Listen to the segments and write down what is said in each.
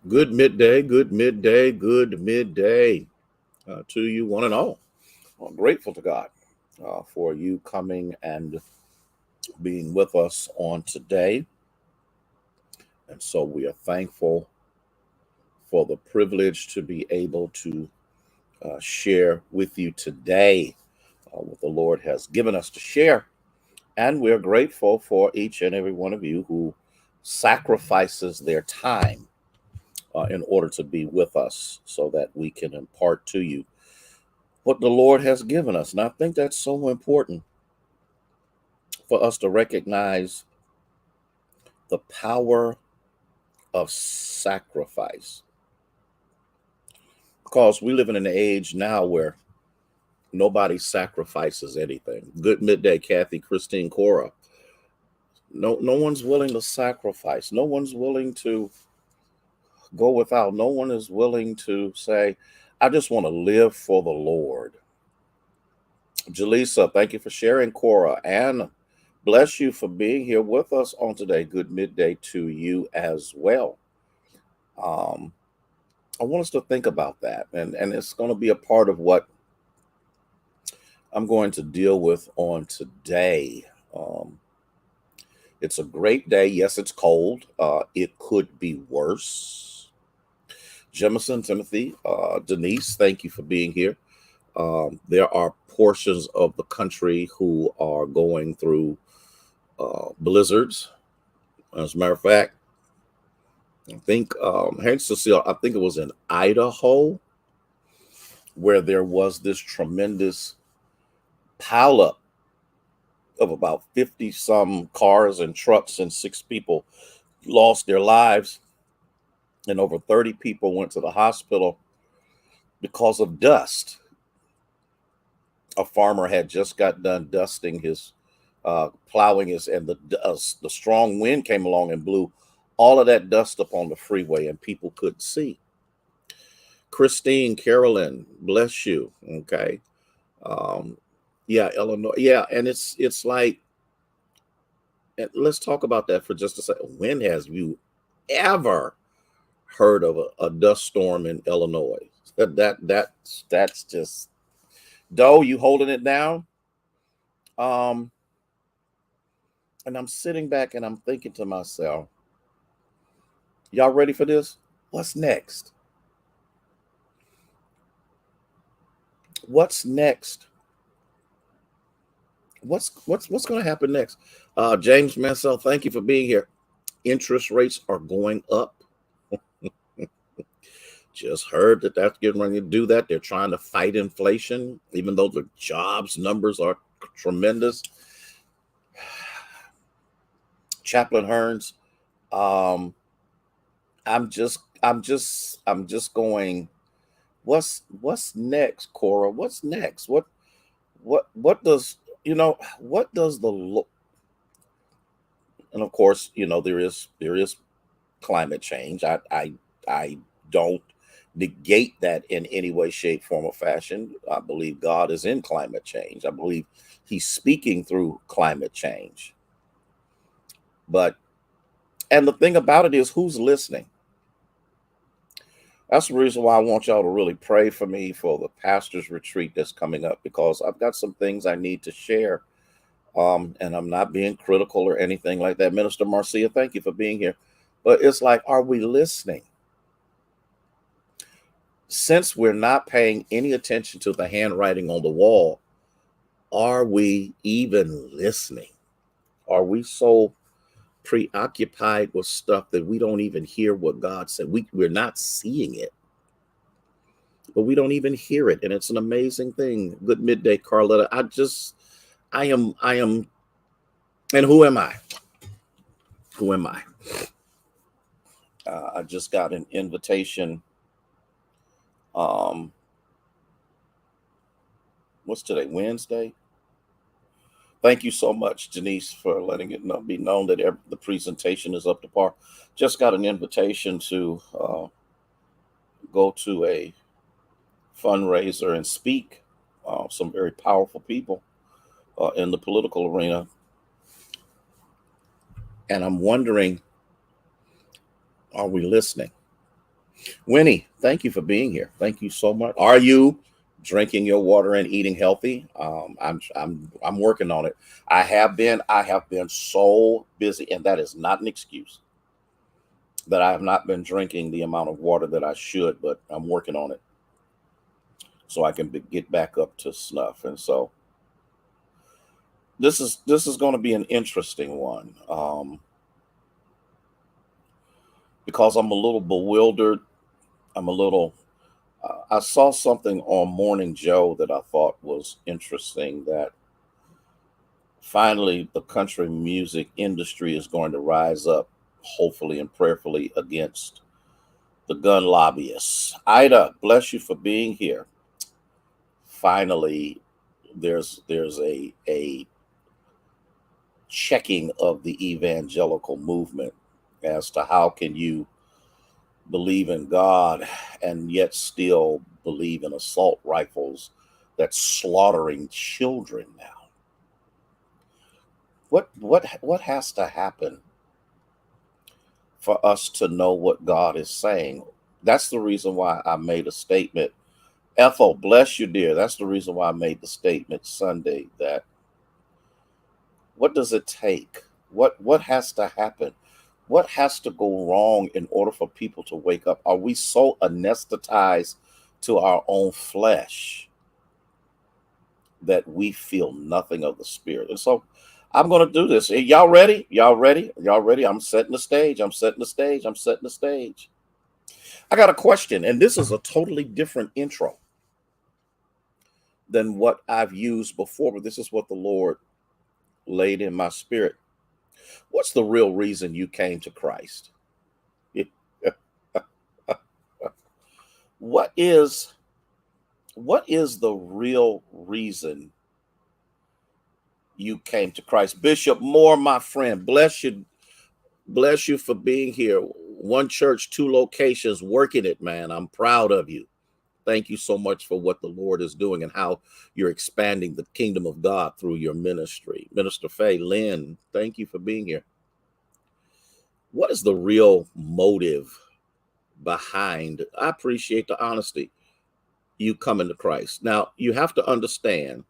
Good midday, good midday to you, one and all. I'm grateful to God for you coming and being with us on today. And so we are thankful for the privilege to be able to share with you today what the Lord has given us to share. And we're grateful for each and every one of you who sacrifices their time in order to be with us so that we can impart to you what the Lord has given us. And I think that's so important for us to recognize the power of sacrifice. Because we live in an age now where nobody sacrifices anything. Good midday, Kathy, Christine, Cora. No one's willing to sacrifice. No one's willing to go without. No one is willing to say, I just want to live for the Lord. Jaleesa, thank you for sharing, Cora. And bless you for being here with us on today. Good midday to you as well. Um, I want us to think about that, and it's going to be a part of what I'm going to deal with on today. Um, it's a great day. Yes, it's cold. It could be worse. Jemison, Timothy, Denise, thank you for being here. There are portions of the country who are going through blizzards. As a matter of fact, I think, hey, Cecile, I think it was in Idaho where there was this tremendous pileup of about 50 some cars and trucks, and six people lost their lives, and over 30 people went to the hospital because of dust. A farmer had just got done dusting his, plowing his, and the strong wind came along and blew all of that dust up on the freeway, and people couldn't see. Christine, Carolyn, bless you. Okay. Um, yeah, Illinois. Yeah, and it's like, and let's talk about that for just a second. When has you ever heard of a dust storm in Illinois? That's just Doe. You holding it down? Um, and I'm sitting back and I'm thinking to myself, y'all ready for this? What's next? What's next? What's going to happen next? James Mansell, thank you for being here. Interest rates are going up. Just heard that that's getting ready to do that. They're trying to fight inflation, even though the jobs numbers are tremendous. Chaplain Hearns, um, I'm just going. What's next, Cora? What's next? What does what does and of course there is climate change. I don't negate that in any way, shape, form, or fashion. I believe God is in climate change. I believe He's speaking through climate change. But and the thing about it is, who's listening? That's the reason why I want y'all to really pray for me for the pastors retreat that's coming up, because I've got some things I need to share. And I'm not being critical or anything like that. Minister Marcia, thank you for being here. But it's like, are we listening? Since we're not paying any attention to the handwriting on the wall, are we even listening? Are we so preoccupied with stuff that we don't even hear what God said? We're not seeing it, but we don't even hear it. And it's an amazing thing. Good midday, Carletta. I am, and who am I? Who am I? I just got an invitation. Um, what's today? Wednesday. Thank you so much, Janice, for letting it be known that the presentation is up to par. Just got an invitation to go to a fundraiser and speak. Some very powerful people in the political arena. And I'm wondering, are we listening? Winnie, thank you for being here. Thank you so much. Are you drinking your water and eating healthy? I'm working on it. I have been so busy, and that is not an excuse that I have not been drinking the amount of water that I should, but I'm working on it so I can get back up to snuff. And so this is going to be an interesting one, because I'm a little bewildered. I'm a little. I saw something on Morning Joe that I thought was interesting. That finally the country music industry is going to rise up, hopefully and prayerfully, against the gun lobbyists. Ida, bless you for being here. Finally, there's a checking of the evangelical movement as to how can you believe in God and yet still believe in assault rifles that's slaughtering children now. What has to happen for us to know what God is saying? That's the reason why I made a statement. Ethel, bless you, dear. That's the reason why I made the statement Sunday that what does it take? What has to happen? What has to go wrong in order for people to wake up? Are we so anesthetized to our own flesh that we feel nothing of the spirit? And so I'm going to do this. Y'all ready? Y'all ready? Y'all ready? I'm setting the stage. I'm setting the stage. I'm setting the stage. I got a question, and this is a totally different intro than what I've used before, but this is what the Lord laid in my spirit. What's the real reason you came to Christ? what is what is the real reason you came to Christ? Bishop Moore, my friend, bless you for being here. One church, two locations, working it, man. I'm proud of you. Thank you so much for what the Lord is doing and how you're expanding the kingdom of God through your ministry. Minister Faye Lynn, thank you for being here. What is the real motive behind? I appreciate the honesty, you coming to Christ. Now, you have to understand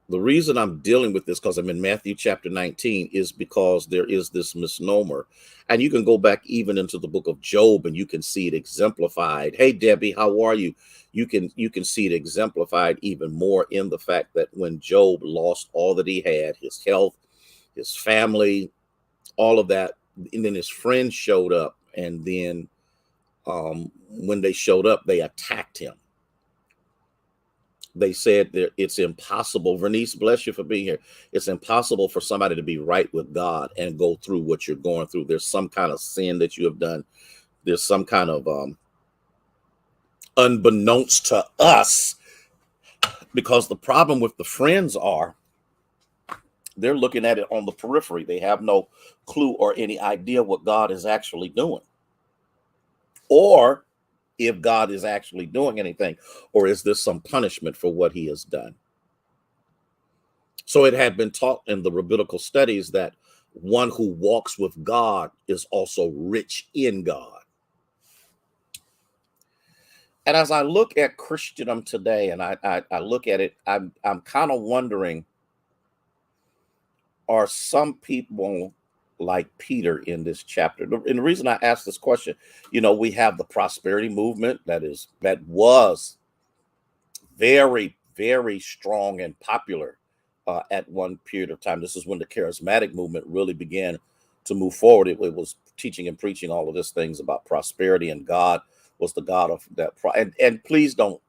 the reason I'm dealing with this, because I'm in Matthew chapter 19, is because there is this misnomer. And you can go back even into the book of Job and you can see it exemplified. Hey, Debbie, how are you? You can see it exemplified even more in the fact that when Job lost all that he had, his health, his family, all of that, and then his friends showed up, and then when they showed up, they attacked him. They said that it's impossible. Vernice, bless you for being here. It's impossible for somebody to be right with God and go through what you're going through. There's some kind of sin that you have done. There's some kind of unbeknownst to us, because the problem with the friends are they're looking at it on the periphery. They have no clue or any idea what God is actually doing, or if God is actually doing anything, or is this some punishment for what he has done? So it had been taught in the rabbinical studies that one who walks with God is also rich in God. And as I look at Christendom today, and I look at it, I'm kind of wondering, are some people like Peter in this chapter? And the reason I ask this question, we have the prosperity movement that was very, very strong and popular at one period of time. This is when the charismatic movement really began to move forward. It was teaching and preaching all of these things about prosperity, and God was the God of that. And please don't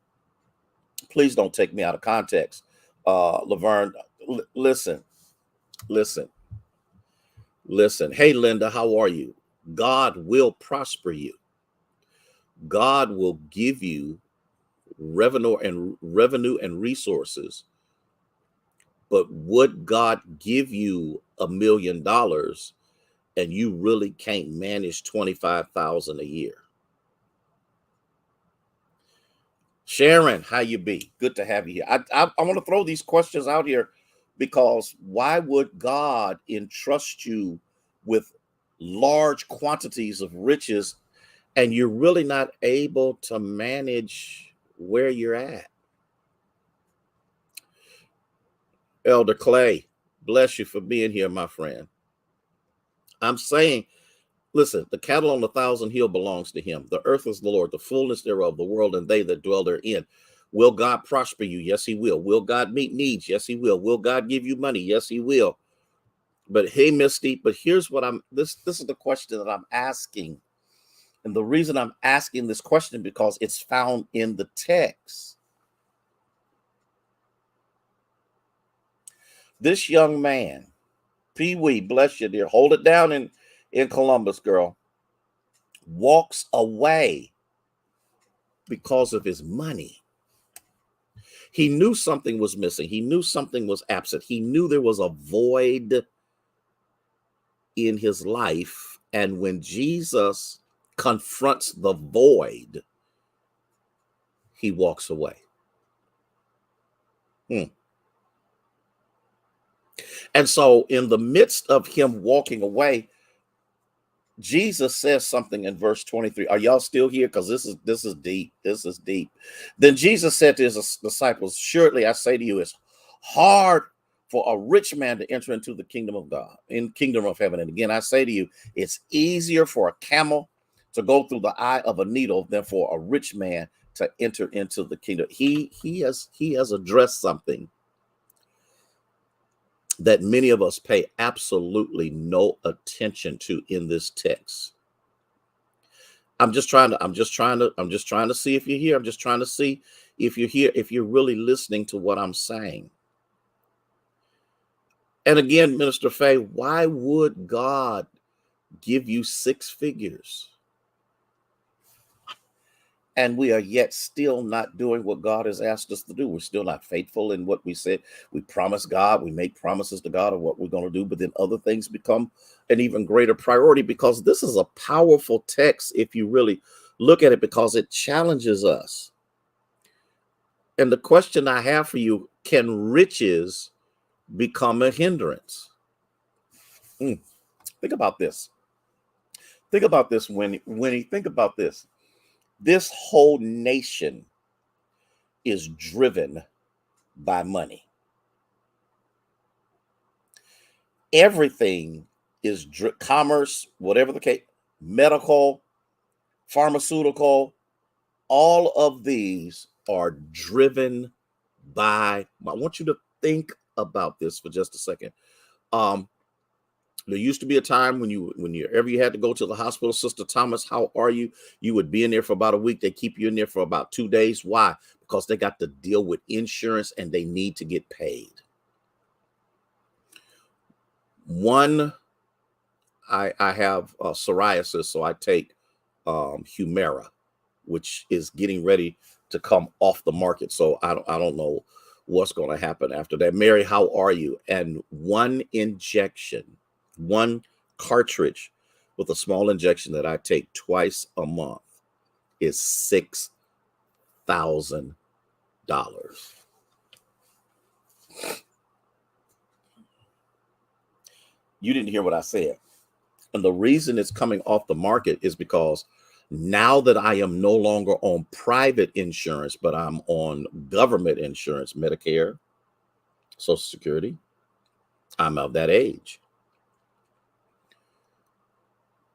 take me out of context, Laverne. Listen. Hey, Linda, how are you? God will prosper you. God will give you revenue and resources. But would God give you $1 million and you really can't manage 25,000 a year? Sharon, how you be? Good to have you here. I want to throw these questions out here, because why would God entrust you with large quantities of riches and you're really not able to manage where you're at. Elder Clay, bless you for being here, my friend. I'm saying, listen, the cattle on 1,000 hill belongs to him. The earth is the Lord, the fullness thereof, the world and they that dwell therein. Will God prosper you? Yes, he will. Will God meet needs? Yes, he will. Will God give you money? Yes, he will. But hey, Misty, but here's what this is the question that I'm asking. And the reason I'm asking this question because it's found in the text. This young man, Pee Wee, bless you, dear. Hold it down in Columbus, girl. Walks away because of his money. He knew something was missing. He knew something was absent. He knew there was a void in his life. And when Jesus confronts the void, he walks away. And so in the midst of him walking away, Jesus says something in verse 23. Are y'all still here? Because this is deep. This is deep. Then Jesus said to his disciples, surely I say to you, it's hard for a rich man to enter into the kingdom of God, in kingdom of heaven. And again, I say to you, it's easier for a camel to go through the eye of a needle than for a rich man to enter into the kingdom. He has addressed something that many of us pay absolutely no attention to in this text. I'm just trying to see if you're here. I'm just trying to see if you're here, if you're really listening to what I'm saying. And again, Minister Faye, why would God give you 6 figures? And we are yet still not doing what God has asked us to do. We're still not faithful in what we said. We promise God, we make promises to God of what we're going to do, but then other things become an even greater priority, because this is a powerful text if you really look at it, because it challenges us. And the question I have for you, can riches become a hindrance? Think about this. Think about this, Winnie. Think about this. This whole nation is driven by money. Everything is commerce, whatever the case, medical, pharmaceutical, all of these are driven by. I want you to think about this for just a second. There used to be a time when you had to go to the hospital, Sister Thomas, how are you? You would be in there for about a week. They keep you in there for about 2 days. Why? Because they got to deal with insurance and they need to get paid. I have psoriasis, so I take Humira, which is getting ready to come off the market. So I don't know what's going to happen after that. Mary, how are you? And one cartridge with a small injection that I take twice a month is $6,000. You didn't hear what I said. And the reason it's coming off the market is because now that I am no longer on private insurance, but I'm on government insurance, Medicare, Social Security, I'm of that age.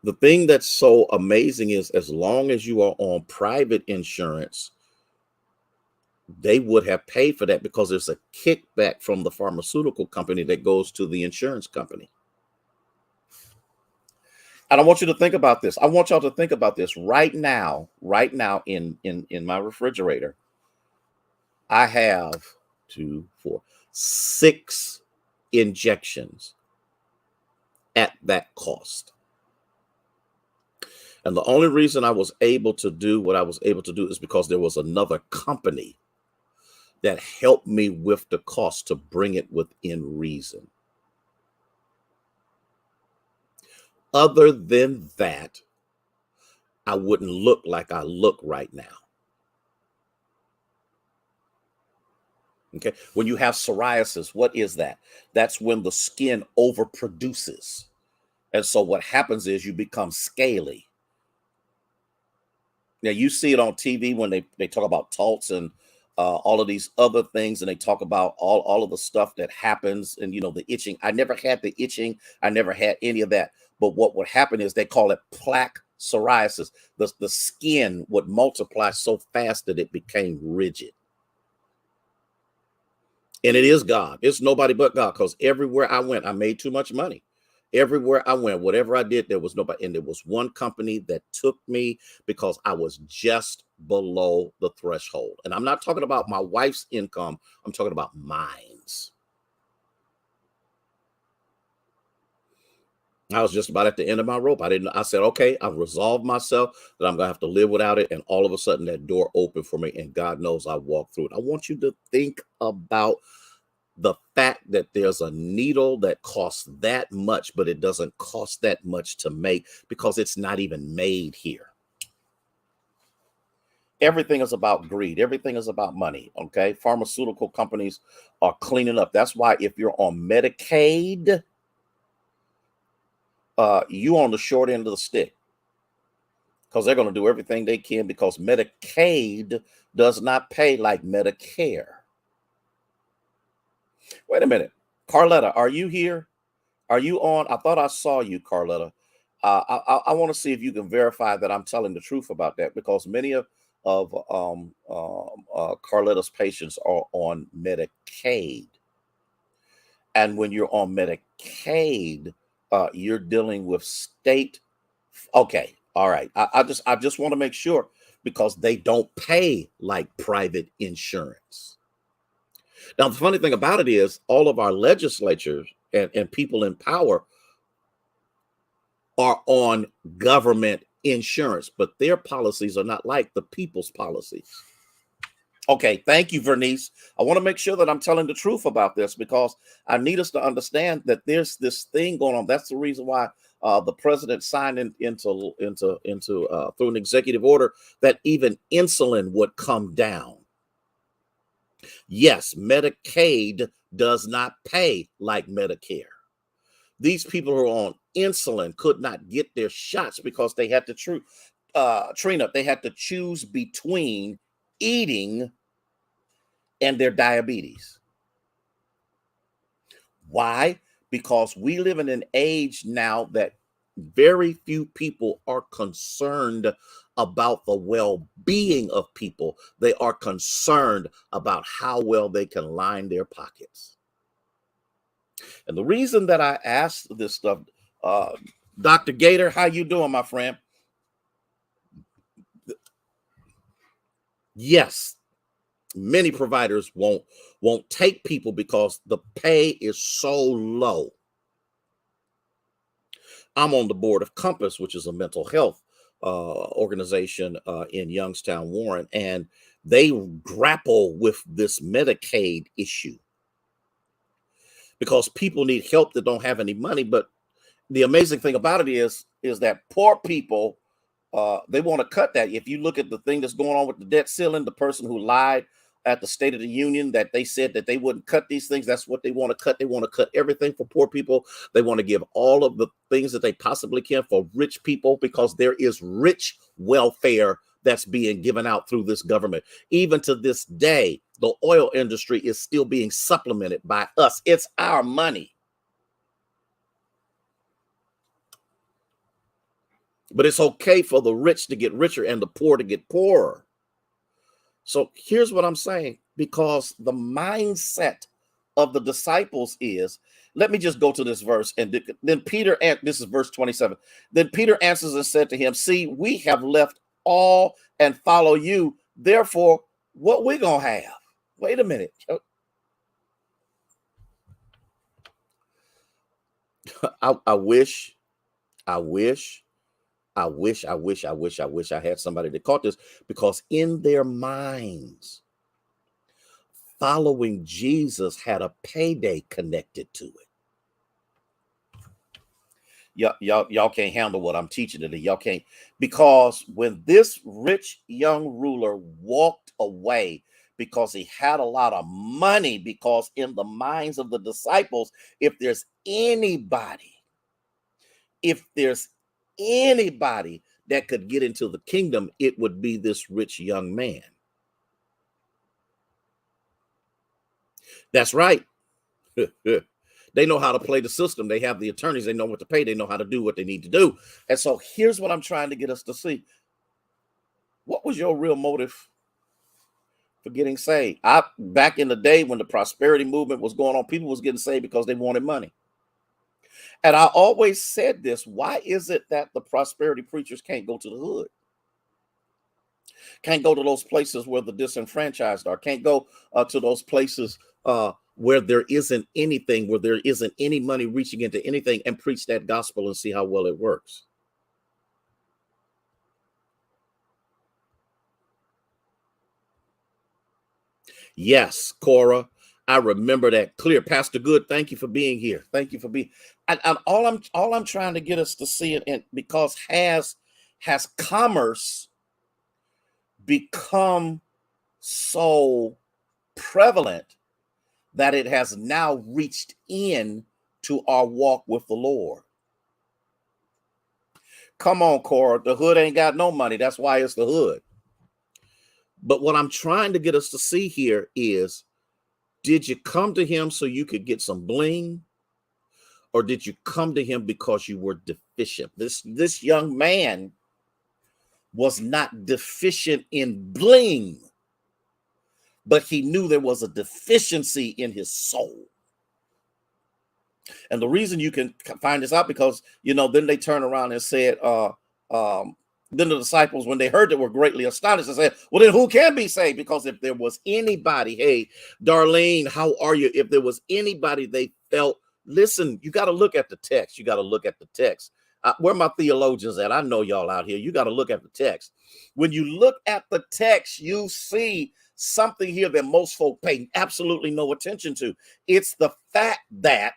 The thing that's so amazing is, as long as you are on private insurance, they would have paid for that because there's a kickback from the pharmaceutical company that goes to the insurance company. And I want you to think about this. I want y'all to think about this right now in my refrigerator. I have 6 injections at that cost. And the only reason I was able to do what I was able to do is because there was another company that helped me with the cost to bring it within reason. Other than that, I wouldn't look like I look right now. Okay. When you have psoriasis, what is that? That's when the skin overproduces. And so what happens is you become scaly. Now you see it on TV when they talk about Talks and all of these other things, and they talk about all of the stuff that happens, and the itching. I never had the itching. I never had any of that. But what would happen is they call it plaque psoriasis. The skin would multiply so fast that it became rigid. And it is God. It's nobody but God. Because everywhere I went, I made too much money. Everywhere I went, whatever I did, there was nobody. And there was one company that took me because I was just below the threshold. And I'm not talking about my wife's income. I'm talking about mine's. I was just about at the end of my rope. I said, okay, I've resolved myself that I'm going to have to live without it. And all of a sudden that door opened for me. And God knows I walked through it. I want you to think about the fact that there's a needle that costs that much, but it doesn't cost that much to make because it's not even made here. Everything is about greed. Everything is about money. Okay. Pharmaceutical companies are cleaning up. That's why if you're on Medicaid, you on the short end of the stick because they're going to do everything they can because Medicaid does not pay like Medicare. Wait a minute. Carletta, are you here? Are you on? I thought I saw you, Carletta. I want to see if you can verify that I'm telling the truth about that because many of Carletta's patients are on Medicaid. And when you're on Medicaid, you're dealing with state. Okay. All right. I just want to make sure because they don't pay like private insurance. Now, the funny thing about it is all of our legislatures and people in power are on government insurance, but their policies are not like the people's policies. Okay, thank you, Vernice. I want to make sure that I'm telling the truth about this because I need us to understand that there's this thing going on. That's the reason why the president signed into through an executive order that even insulin would come down. Yes, Medicaid does not pay like Medicare. These people who are on insulin could not get their shots because they had to Trina, they had to choose between eating and their diabetes. Why? Because we live in an age now that very few people are concerned about the well-being of people. They are concerned about how well they can line their pockets. And the reason that I asked this stuff, Dr. Gator, how you doing, my friend? Yes, many providers won't take people because the pay is so low. I'm on the board of Compass, which is a mental health organization in Youngstown, Warren, and they grapple with this Medicaid issue because people need help that don't have any money. But the amazing thing about it is that poor people, they want to cut that. If you look at the thing that's going on with the debt ceiling, the person who lied at the State of the Union that they said that they wouldn't cut these things, that's what they want to cut. They want to cut everything for poor people. They want to give all of the things that they possibly can for rich people because there is rich welfare that's being given out through this government. Even to this day, the oil industry is still being supplemented by us. It's our money. But it's okay for the rich to get richer and the poor to get poorer. So here's what I'm saying, because the mindset of the disciples is, let me just go to this verse. And then Peter, this is verse 27. Then Peter answers and said to him, see, we have left all and follow you. Therefore, what we gonna have? Wait a minute. I wish I had somebody that caught this, because in their minds, following Jesus had a payday connected to it. Y'all can't handle what I'm teaching today. Y'all can't, because when this rich young ruler walked away because he had a lot of money, because in the minds of the disciples, if there's anybody that could get into the kingdom, it would be this rich young man. That's right. They know how to play the system. They have the attorneys. They know what to pay. They know how to do what they need to do. And so here's what I'm trying to get us to see. What was your real motive for getting saved? Back in the day when the prosperity movement was going on, people was getting saved because they wanted money. And I always said this, why is it that the prosperity preachers can't go to the hood? Can't go to those places where the disenfranchised are, can't go to those places where there isn't anything, where there isn't any money reaching into anything, and preach that gospel and see how well it works. Yes, Cora, I remember that clear. Pastor Good, thank you for being here. Thank you for being. And all I'm trying to get us to see it, and because has commerce become so prevalent that it has now reached in to our walk with the Lord? Come on, Cora. The hood ain't got no money. That's why it's the hood. But what I'm trying to get us to see here is, did you come to him so you could get some bling? Or did you come to him because you were deficient? This young man was not deficient in bling, but he knew there was a deficiency in his soul. And the reason you can find this out, because, then they turn around and said, then the disciples, when they heard it, were greatly astonished and said, well, then who can be saved? Because if there was anybody, hey, Darlene, how are you? If there was anybody they felt, listen, you got to look at the text. You got to look at the text. Where my theologians at? I know y'all out here. You got to look at the text. When you look at the text, you see something here that most folk pay absolutely no attention to. It's the fact that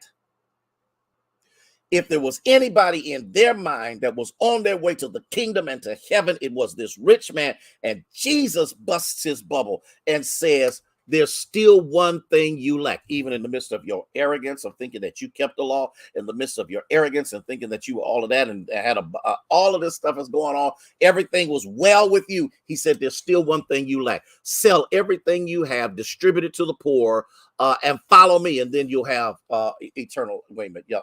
if there was anybody in their mind that was on their way to the kingdom and to heaven, it was this rich man. And Jesus busts his bubble and says, there's still one thing you lack, even in the midst of your arrogance of thinking that you kept the law, in the midst of your arrogance and thinking that you were all of that and had all of this stuff is going on. Everything was well with you. He said, there's still one thing you lack. Sell everything you have, distribute it to the poor, and follow me, and then you'll have eternal. Wait a minute, y'all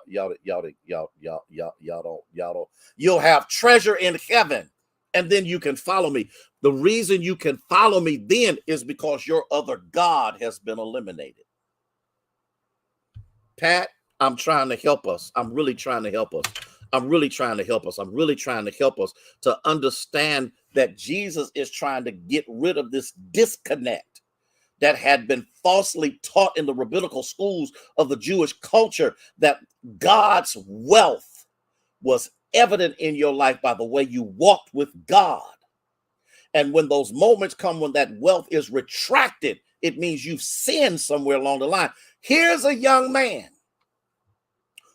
don't. You'll have treasure in heaven, and then you can follow me. The reason you can follow me then is because your other God has been eliminated. Pat, I'm trying to help us. I'm really trying to help us. I'm really trying to help us. I'm really trying to help us to understand that Jesus is trying to get rid of this disconnect that had been falsely taught in the rabbinical schools of the Jewish culture, that God's wealth was evident in your life by the way you walked with God. And when those moments come when that wealth is retracted, it means you've sinned somewhere along the line. Here's a young man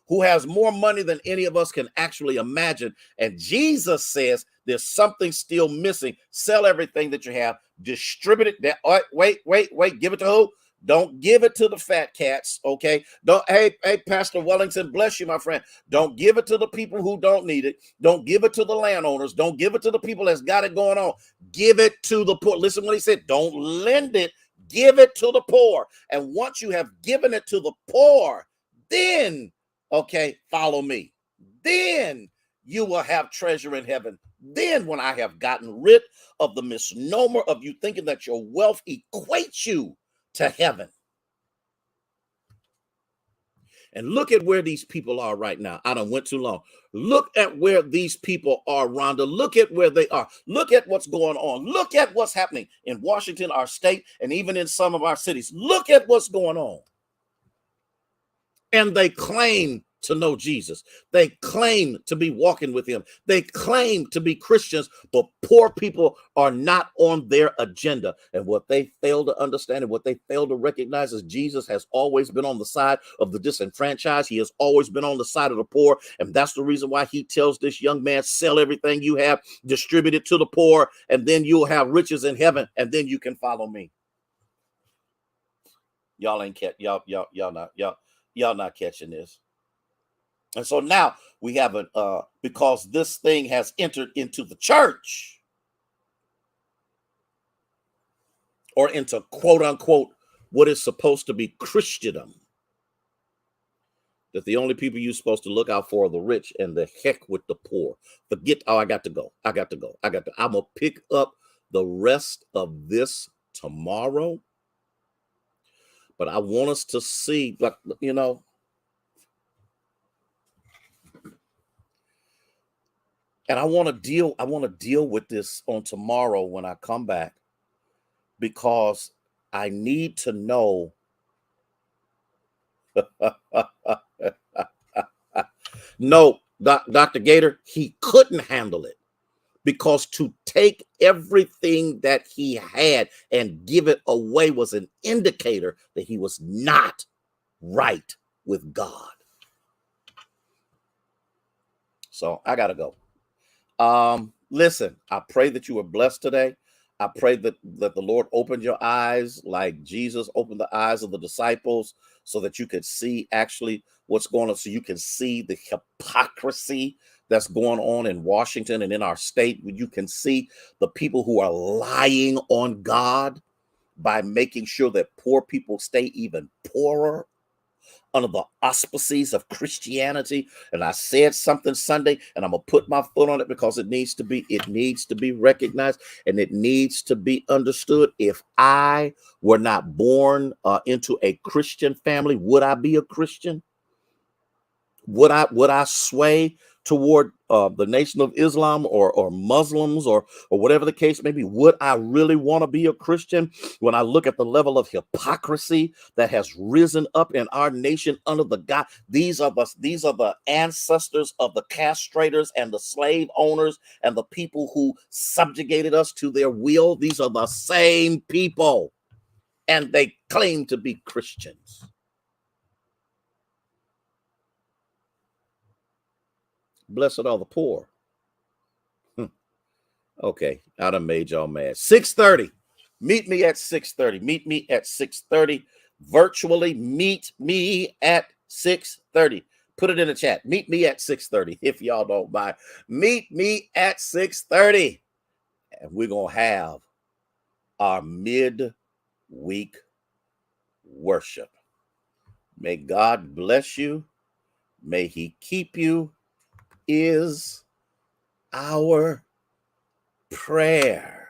who has more money than any of us can actually imagine. And Jesus says there's something still missing. Sell everything that you have, distribute it. Wait, give it to who? Don't give it to the fat cats, okay? Don't. Hey, Pastor Wellington, bless you, my friend. Don't give it to the people who don't need it. Don't give it to the landowners. Don't give it to the people that's got it going on. Give it to the poor. Listen what he said. Don't lend it. Give it to the poor. And once you have given it to the poor, then, okay, follow me. Then you will have treasure in heaven. Then when I have gotten rid of the misnomer of you thinking that your wealth equates you to heaven. And look at where these people are right now. I done went too long. Look at where these people are, Rhonda. Look at where they are. Look at what's going on. Look at what's happening in Washington, our state, and even in some of our cities. Look at what's going on. And they claim to know Jesus. They claim to be walking with him. They claim to be Christians, but poor people are not on their agenda. And what they fail to understand and what they fail to recognize is Jesus has always been on the side of the disenfranchised. He has always been on the side of the poor. And that's the reason why he tells this young man, sell everything you have, distribute it to the poor, and then you'll have riches in heaven, and then you can follow me. Y'all ain't y'all not catching this. And so now we have because this thing has entered into the church, or into quote unquote what is supposed to be Christendom, that the only people you're supposed to look out for are the rich, and the heck with the poor. Forget, oh, I got to go. I'm going to pick up the rest of this tomorrow. But I want us to see, like, and I want to deal with this on tomorrow when I come back, because I need to know. No, Dr. Gator, he couldn't handle it, because to take everything that he had and give it away was an indicator that he was not right with God. So I gotta go. Listen, I pray that you were blessed today. I pray that the Lord opened your eyes like Jesus opened the eyes of the disciples, so that you could see actually what's going on, so you can see the hypocrisy that's going on in Washington and in our state. You can see the people who are lying on God by making sure that poor people stay even poorer under the auspices of Christianity. And I said something Sunday, and I'm gonna put my foot on it, because it needs to be recognized, and it needs to be understood. If I were not born into a Christian family, would I be a Christian? Would I sway toward the Nation of Islam, or Muslims, or whatever the case may be? Would I really want to be a Christian when I look at the level of hypocrisy that has risen up in our nation under the God? These are the ancestors of the castrators and the slave owners and the people who subjugated us to their will. These are the same people, and they claim to be Christians. Blessed are the poor. Okay, I done made y'all mad. 6:30. Meet me at 6:30. Meet me at 6:30. Virtually meet me at 6:30. Put it in the chat. Meet me at 6:30 if y'all don't mind. Meet me at 6:30. And we're going to have our mid-week worship. May God bless you. May he keep you, is our prayer.